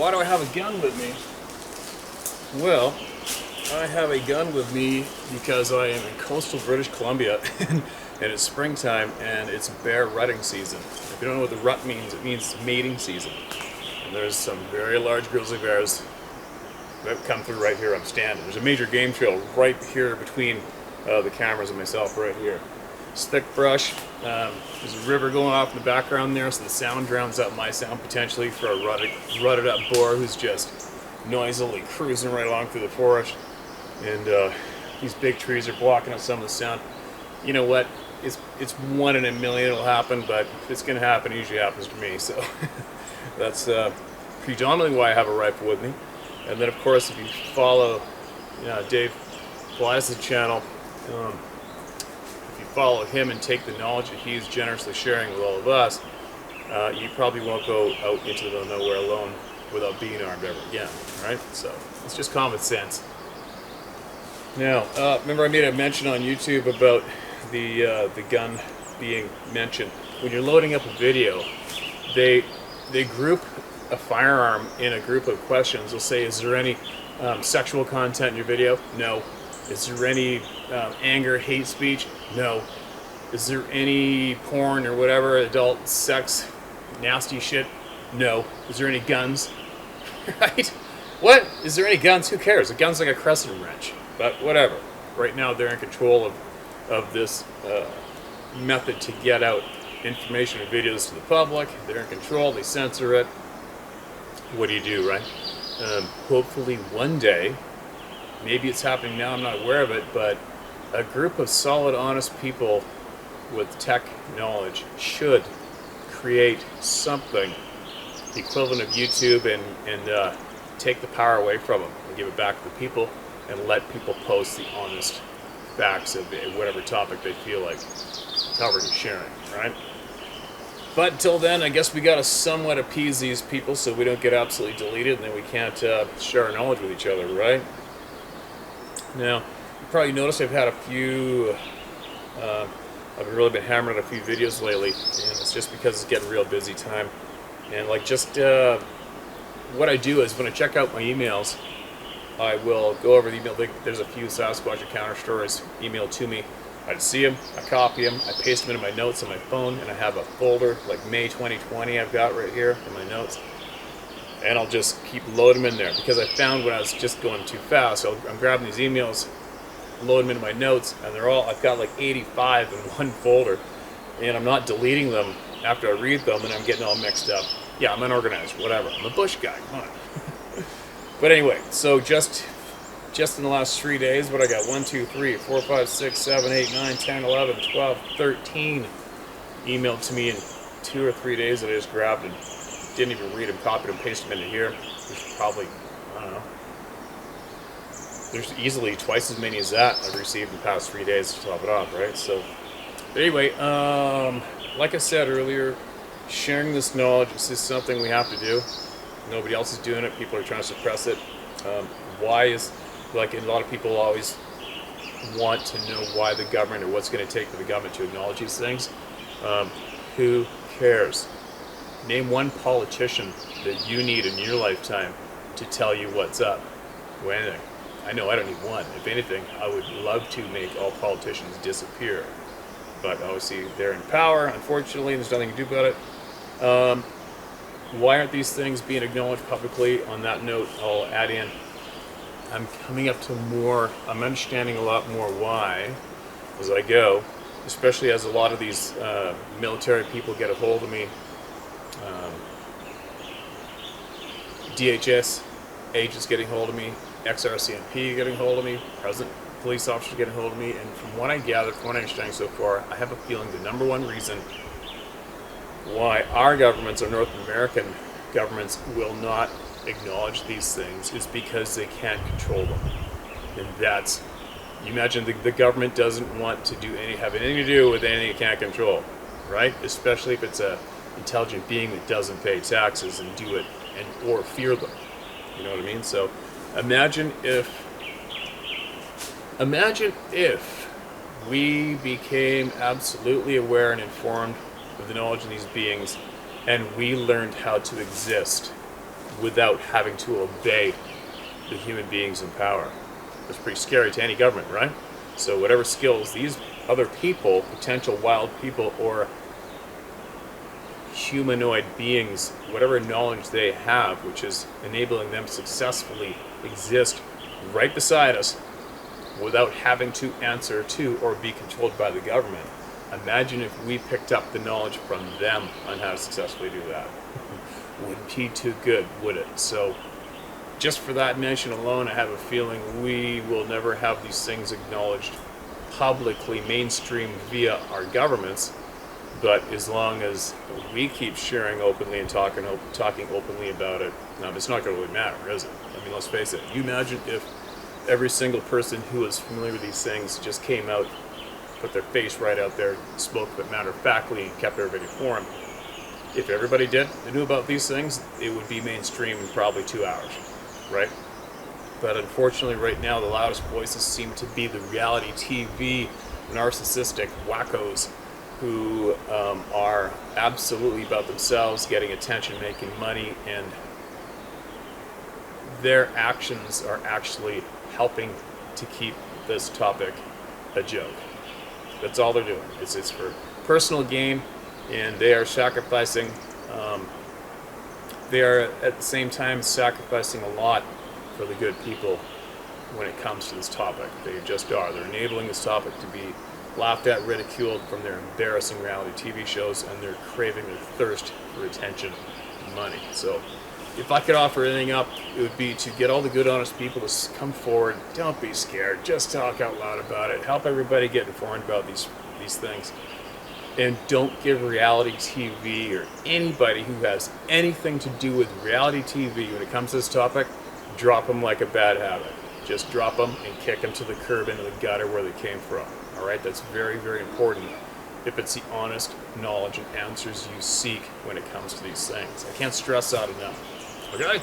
why do I have a gun with me? Well, I have a gun with me because I am in coastal British Columbia and it's springtime and it's bear rutting season. If you don't know what the rut means, it means mating season. And there's some very large grizzly bears that come through right here I'm standing. There's a major game trail right here between the cameras and myself right here. It's thick brush. There's a river going off in the background there, so the sound drowns out my sound potentially for a rutted up boar who's just noisily cruising right along through the forest. And these big trees are blocking out some of the sound. You know what? It's 1 in a million it'll happen, but if it's going to happen, it usually happens to me. So that's predominantly why I have a rifle with me. And then, of course, if you follow Dave Elias's channel, if you follow him and take the knowledge that he's generously sharing with all of us, you probably won't go out into the middle of nowhere alone without being armed ever again, right? So it's just common sense. Now, remember I made a mention on YouTube about the gun being mentioned. When you're loading up a video, they group a firearm in a group of questions. They'll say, is there any sexual content in your video? No. Is there any anger, hate speech? No. Is there any porn or whatever, adult sex, nasty shit? No. Is there any guns? Right? What? Is there any guns? Who cares? A gun's like a crescent wrench. But whatever. Right now they're in control of this method to get out information and videos to the public. They're in control. They censor it. What do, right? Hopefully one day, maybe it's happening now, I'm not aware of it, but a group of solid, honest people with tech knowledge should create something the equivalent of YouTube and take the power away from them and give it back to the people and let people post the honest facts of whatever topic they feel like covering and sharing, right? But until then, I guess we got to somewhat appease these people so we don't get absolutely deleted and then we can't share our knowledge with each other, right? Now, you probably noticed I've had a few, I've really been hammering a few videos lately, and it's just because it's getting real busy time. And like just what I do is when I check out my emails, I will go over the email. There's a few Sasquatch encounter stories emailed to me. I see them, I copy them, I paste them into my notes on my phone, and I have a folder like May 2020 I've got right here in my notes. And I'll just keep loading them in there because I found when I was just going too fast, so I'm grabbing these emails, loading them into my notes, and I've got like 85 in one folder, and I'm not deleting them after I read them, and I'm getting all mixed up. Yeah, I'm unorganized, whatever. I'm a bush guy, come on. But anyway, so just in the last 3 days, what I got, 1, 2, 3, 4, 5, 6, 7, 8, 9, 10, 11, 12, 13 emailed to me in 2 or 3 days that I just grabbed and didn't even read them, copied them, pasted them into here. There's probably, I don't know, there's easily twice as many as that I've received in the past 3 days to top it off, right? So, but anyway, like I said earlier, sharing this knowledge is just something we have to do. Nobody else is doing it. People are trying to suppress it. Why is, like a lot of people always want to know why the government or what's going to take for the government to acknowledge these things. Who cares? Name one politician that you need in your lifetime to tell you what's up. Or anything. I know I don't need one. If anything, I would love to make all politicians disappear. But obviously they're in power, unfortunately, there's nothing to do about it. Why aren't these things being acknowledged publicly? On that note, I'll add in, I'm coming up to more, I'm understanding a lot more why as I go, especially as a lot of these military people get a hold of me. DHS agents getting hold of me, ex-RCMP getting hold of me, present police officers getting hold of me, and from what I gathered, from what I understand so far, I have a feeling the number one reason why our governments, or North American governments, will not acknowledge these things is because they can't control them. And that's, you imagine the government doesn't want to have anything to do with anything it can't control, right? Especially if it's a intelligent being that doesn't pay taxes and do it or fear them. You know what I mean? So imagine if we became absolutely aware and informed of the knowledge of these beings, and we learned how to exist without having to obey the human beings in power. It's pretty scary to any government, right? So whatever skills these other people, potential wild people or humanoid beings, whatever knowledge they have, which is enabling them to successfully exist right beside us without having to answer to or be controlled by the government. Imagine if we picked up the knowledge from them on how to successfully do that. Wouldn't be too good, would it? So just for that mention alone, I have a feeling we will never have these things acknowledged publicly, mainstream via our governments. But as long as we keep sharing openly and talking openly about it, it's not going to really matter, is it? I mean, let's face it. You imagine if every single person who is familiar with these things just came out, put their face right out there, spoke but matter-of-factly, and kept everybody informed. If everybody did and knew about these things, it would be mainstream in probably 2 hours, right? But unfortunately, right now, the loudest voices seem to be the reality TV narcissistic wackos who are absolutely about themselves, getting attention, making money, and their actions are actually helping to keep this topic a joke. That's all they're doing. It's for personal gain, and they are sacrificing. They are at the same time sacrificing a lot for the good people when it comes to this topic. They just are. They're enabling this topic to be laughed at, ridiculed from their embarrassing reality TV shows, and they're craving their thirst for attention and money. So if I could offer anything up, it would be to get all the good, honest people to come forward. Don't be scared. Just talk out loud about it. Help everybody get informed about these things. And don't give reality TV or anybody who has anything to do with reality TV when it comes to this topic, drop them like a bad habit. Just drop them and kick them to the curb into the gutter where they came from. All right, that's very, very important if it's the honest knowledge and answers you seek when it comes to these things. I can't stress that enough. Okay?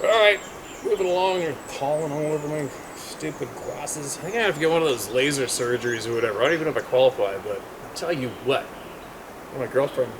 All right, moving along. There's pollen all over my stupid glasses. I think I have to get one of those laser surgeries or whatever. I don't even know if I qualify, but I'll tell you what. My girlfriend,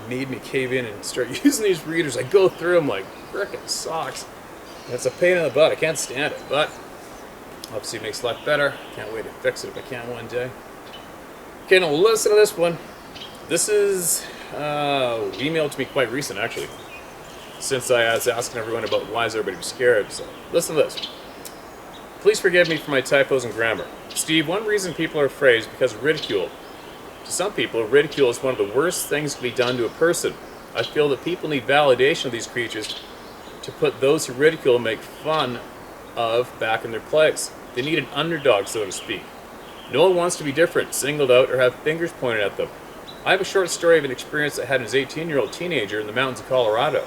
made me cave in and start using these readers. I go through them like frickin' socks. And it's a pain in the butt. I can't stand it, but obviously it makes life better. Can't wait to fix it if I can one day. Okay, now listen to this one. This is emailed to me quite recent, actually, since I was asking everyone about why is everybody scared. So listen to this. Please forgive me for my typos and grammar. Steve, one reason people are afraid is because of ridicule. To some people, ridicule is one of the worst things to be done to a person. I feel that people need validation of these creatures to put those who ridicule and make fun of back in their place. They need an underdog, so to speak. No one wants to be different, singled out, or have fingers pointed at them. I have a short story of an experience I had as an 18-year-old teenager in the mountains of Colorado.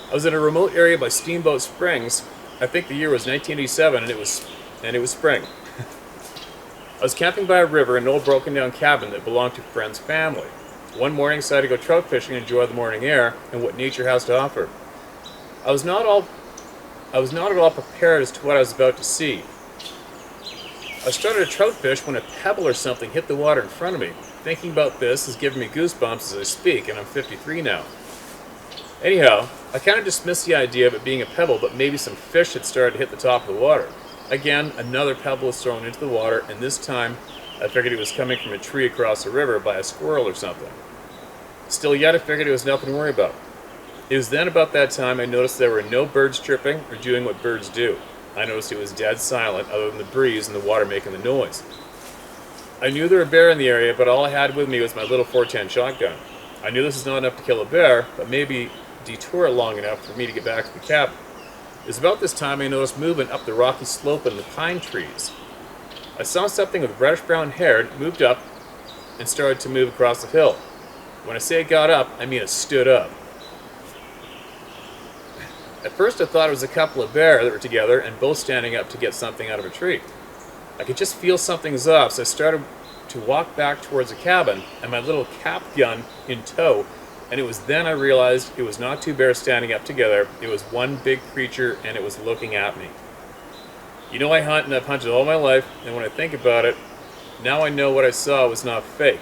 I was in a remote area by Steamboat Springs. I think the year was 1987, and it was spring. I was camping by a river in an old broken-down cabin that belonged to a friend's family. One morning, I decided to go trout fishing and enjoy the morning air and what nature has to offer. I was not at all prepared as to what I was about to see. I started to trout fish when a pebble or something hit the water in front of me. Thinking about this is giving me goosebumps as I speak, and I'm 53 now. Anyhow, I kind of dismissed the idea of it being a pebble, but maybe some fish had started to hit the top of the water. Again, another pebble was thrown into the water, and this time I figured it was coming from a tree across the river by a squirrel or something. Still yet, I figured it was nothing to worry about. It was then about that time I noticed there were no birds chirping or doing what birds do. I noticed it was dead silent other than the breeze and the water making the noise. I knew there were a bear in the area, but all I had with me was my little 410 shotgun. I knew this was not enough to kill a bear, but maybe detour it long enough for me to get back to the cabin. It was about this time I noticed movement up the rocky slope in the pine trees. I saw something with reddish-brown hair. It moved up and started to move across the hill. When I say it got up, I mean it stood up. At first I thought it was a couple of bears that were together and both standing up to get something out of a tree. I could just feel something's up, so I started to walk back towards the cabin and my little cap gun in tow, and it was then I realized it was not two bears standing up together. It was one big creature, and it was looking at me. You know, I hunt, and I've hunted all my life, and when I think about it, now I know what I saw was not fake.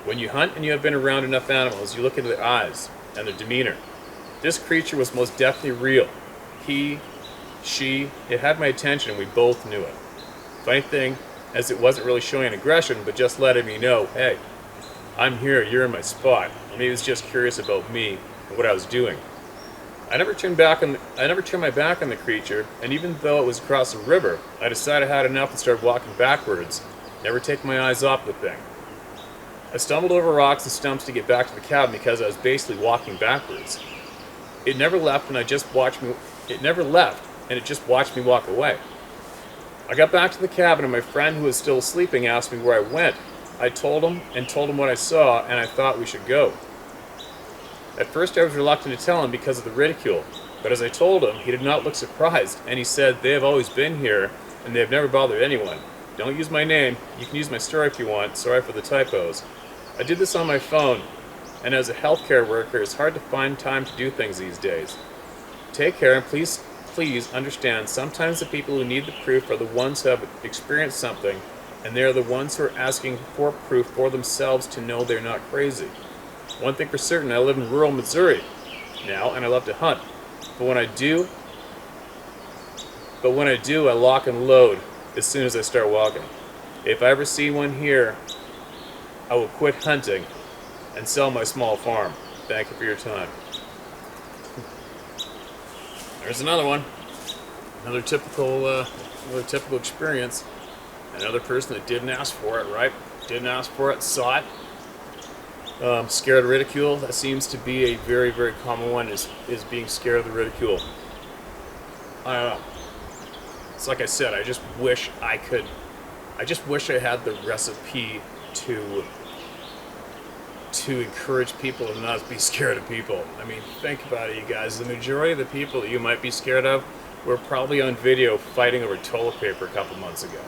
When you hunt and you have been around enough animals, you look into their eyes and their demeanor. This creature was most definitely real. It had my attention and we both knew it. Funny thing, as it wasn't really showing aggression, but just letting me know, hey, I'm here, you're in my spot. Maybe it was just curious about me and what I was doing. I never turned my back on the creature, and even though it was across the river, I decided I had enough and started walking backwards, never taking my eyes off the thing. I stumbled over rocks and stumps to get back to the cabin because I was basically walking backwards. It never left, and it just watched me walk away. I got back to the cabin, and my friend, who was still sleeping, asked me where I went. I told him what I saw, and I thought we should go. At first I was reluctant to tell him because of the ridicule, but as I told him, he did not look surprised, and he said, they have always been here, and they have never bothered anyone. Don't use my name, you can use my story if you want, sorry for the typos. I did this on my phone, and as a healthcare worker, it's hard to find time to do things these days. Take care, and please understand, sometimes the people who need the proof are the ones who have experienced something, and they are the ones who are asking for proof for themselves to know they're not crazy. One thing for certain, I live in rural Missouri now, and I love to hunt. But when I do, I lock and load as soon as I start walking. If I ever see one here, I will quit hunting and sell my small farm. Thank you for your time. There's another one. Another typical experience. Another person that didn't ask for it, right? Didn't ask for it, saw it. Scared of ridicule. That seems to be a very, very common one, is being scared of the ridicule. I don't know. It's like I said, I just wish I had the recipe to encourage people to not be scared of people. I mean, think about it, you guys. The majority of the people that you might be scared of were probably on video fighting over toilet paper a couple months ago.